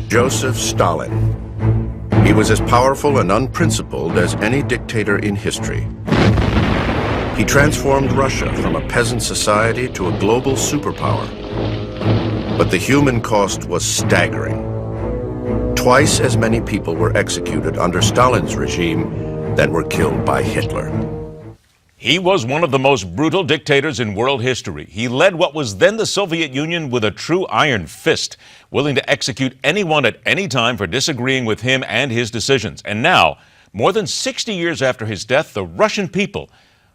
Joseph Stalin. He was as powerful and unprincipled as any dictator in history. He transformed Russia from a peasant society to a global superpower. But the human cost was staggering. Twice as many people were executed under Stalin's regime than were killed by Hitler. He was one of the most brutal dictators in world history. He led what was then the Soviet Union with a true iron fist, willing to execute anyone at any time for disagreeing with him and his decisions. And now, more than 60 years after his death, the Russian people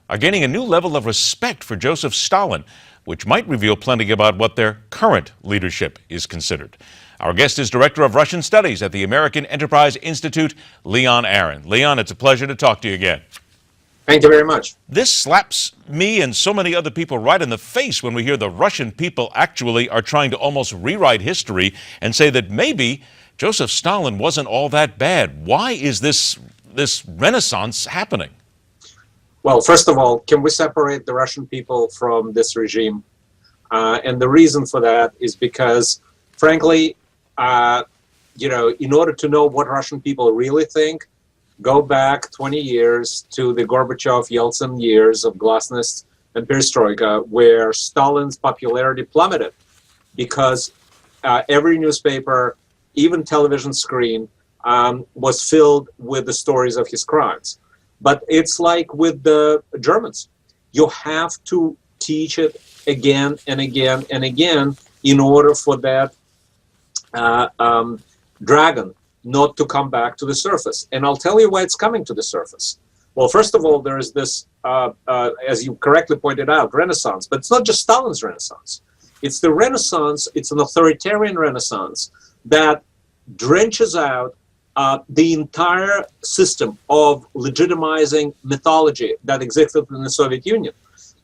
are gaining a new level of respect for Joseph Stalin, which might reveal plenty about what their current leadership is considered. Our guest is Director of Russian Studies at the American Enterprise Institute, Leon Aron. Leon, it's a pleasure to talk to you again. Thank you very much. This slaps me and so many other people right in the face when we hear the Russian people actually are trying to almost rewrite history and say that maybe Joseph Stalin wasn't all that bad. Why is this renaissance happening? Well, first of all, can we separate the Russian people from this regime? And the reason for that is because, frankly, in order to know what Russian people really think, go back 20 years to the Gorbachev-Yeltsin years of glasnost and perestroika, where Stalin's popularity plummeted because every newspaper, even television screen, was filled with the stories of his crimes. But it's like with the Germans. You have to teach it again and again and again in order for that dragon not to come back to the surface. And I'll tell you why it's coming to the surface. Well, first of all, there is this, as you correctly pointed out, renaissance. But it's not just Stalin's renaissance. It's the renaissance, it's an authoritarian renaissance that drenches out the entire system of legitimizing mythology that existed in the Soviet Union.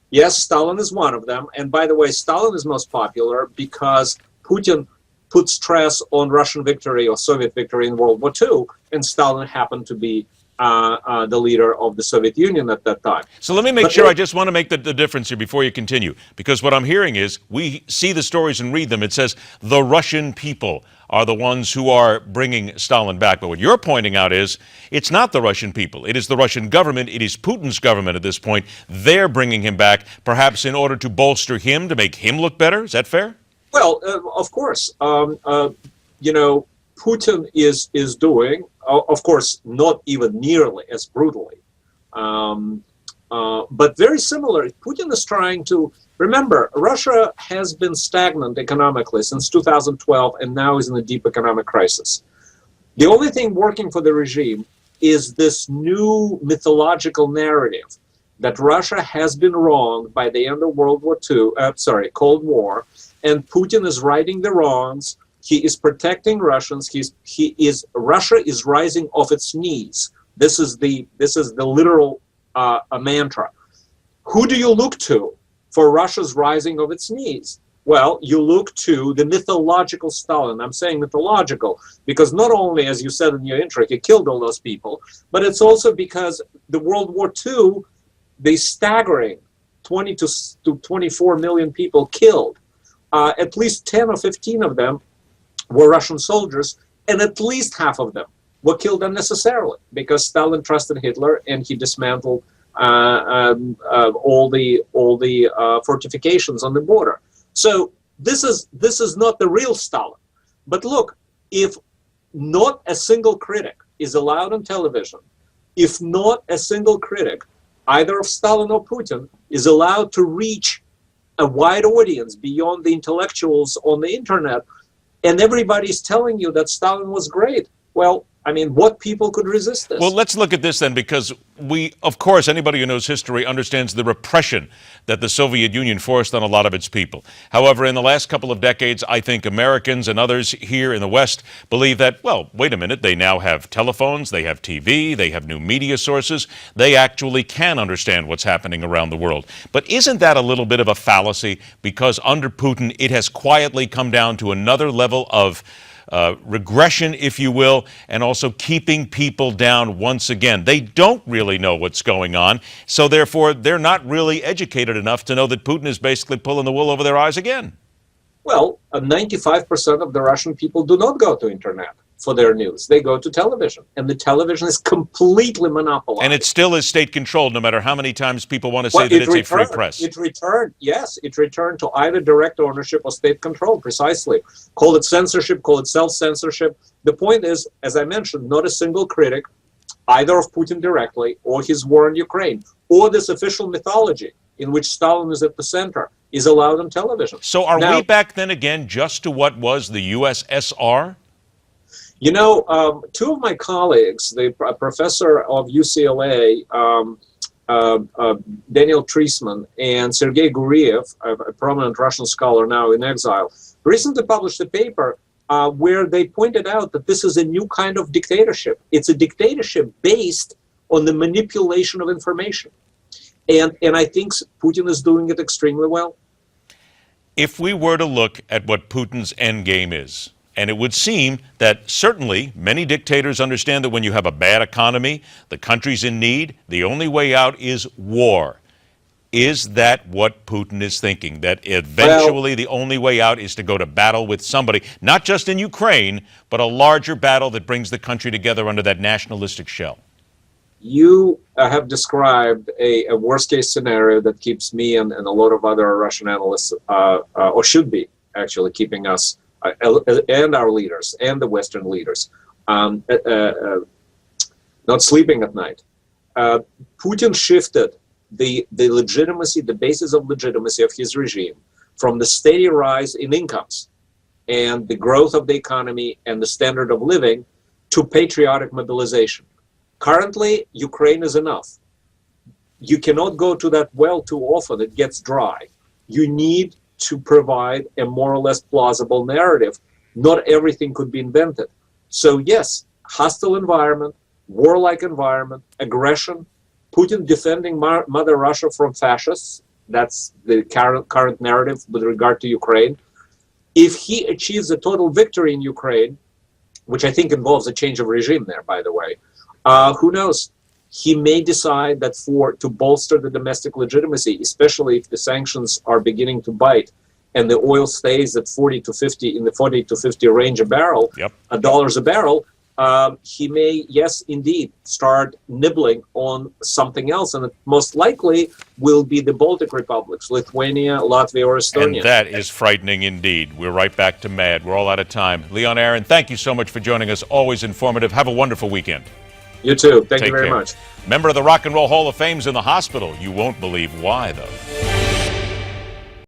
Yes, Stalin is one of them. And by the way, Stalin is most popular because Putin put stress on Russian victory or Soviet victory in World War II, and Stalin happened to be the leader of the Soviet Union at that time. So let me make sure, I just want to make the difference here before you continue, because what I'm hearing is, we see the stories and read them, it says the Russian people are the ones who are bringing Stalin back. But what you're pointing out is, it's not the Russian people, it is the Russian government, it is Putin's government at this point. They're bringing him back, perhaps in order to bolster him, to make him look better. Is that fair? Well, of course, Putin is doing, of course, not even nearly as brutally, but very similar. Putin is trying to, remember, Russia has been stagnant economically since 2012 and now is in a deep economic crisis. The only thing working for the regime is this new mythological narrative that Russia has been wronged by the end of Cold War, and Putin is righting the wrongs. He is protecting Russians. Russia is rising off its knees. This is the literal mantra. Who do you look to for Russia's rising of its knees? Well, you look to the mythological Stalin. I'm saying mythological because not only, as you said in your intro, he killed all those people, but it's also because the World War II, the staggering 20 to 24 million people killed. At least 10 or 15 of them were Russian soldiers, and at least half of them were killed unnecessarily because Stalin trusted Hitler and he dismantled all the fortifications on the border. So this is not the real Stalin. But look, if not a single critic is allowed on television, if not a single critic, either of Stalin or Putin, is allowed to reach a wide audience beyond the intellectuals on the internet, and everybody's telling you that Stalin was great. Well, I mean, what people could resist this? Well, let's look at this then, because of course, anybody who knows history understands the repression that the Soviet Union forced on a lot of its people. However, in the last couple of decades, I think Americans and others here in the West believe that, well, wait a minute, they now have telephones, they have TV, they have new media sources. They actually can understand what's happening around the world. But isn't that a little bit of a fallacy? Because under Putin, it has quietly come down to another level of regression, if you will, and also keeping people down once again. They don't really know what's going on, so therefore they're not really educated enough to know that Putin is basically pulling the wool over their eyes again. Well, 95% of the Russian people do not go to internet for their news. They go to television, and the television is completely monopolized. And it still is state-controlled, no matter how many times people want to say Well, that it's a free press. It returned, yes, it returned to either direct ownership or state control, precisely. Call it censorship, call it self-censorship. The point is, as I mentioned, not a single critic, either of Putin directly or his war in Ukraine, or this official mythology in which Stalin is at the center, is allowed on television. So are we back then again just to what was the USSR? You know, two of my colleagues, the professor of UCLA, Daniel Treisman, and Sergei Guriev, a prominent Russian scholar now in exile, recently published a paper where they pointed out that this is a new kind of dictatorship. It's a dictatorship based on the manipulation of information. And I think Putin is doing it extremely well. If we were to look at what Putin's endgame is, and it would seem that certainly many dictators understand that when you have a bad economy, the country's in need, the only way out is war. Is that what Putin is thinking? That eventually the only way out is to go to battle with somebody, not just in Ukraine, but a larger battle that brings the country together under that nationalistic shell? You have described a worst-case scenario that keeps me and a lot of other Russian analysts, or should be actually keeping us and our leaders and the Western leaders not sleeping at night. Putin shifted the legitimacy, the basis of legitimacy of his regime from the steady rise in incomes and the growth of the economy and the standard of living to patriotic mobilization. Currently, Ukraine is enough. You cannot go to that well too often, it gets dry. You need to provide a more or less plausible narrative. Not everything could be invented. So yes, hostile environment, warlike environment, aggression, Putin defending Mother Russia from fascists. That's the current narrative with regard to Ukraine. If he achieves a total victory in Ukraine, which I think involves a change of regime there, by the way, who knows? He may decide that to bolster the domestic legitimacy, especially if the sanctions are beginning to bite and the oil stays at 40 to 50 in the 40 to 50 range a barrel, dollars a barrel, he may, yes, indeed, start nibbling on something else. And it most likely will be the Baltic republics, Lithuania, Latvia, or Estonia. And that is frightening indeed. We're right back to mad. We're all out of time. Leon Aron, thank you so much for joining us. Always informative. Have a wonderful weekend. You too. Thank you very much. Member of the Rock and Roll Hall of Fame's in the hospital. You won't believe why, though.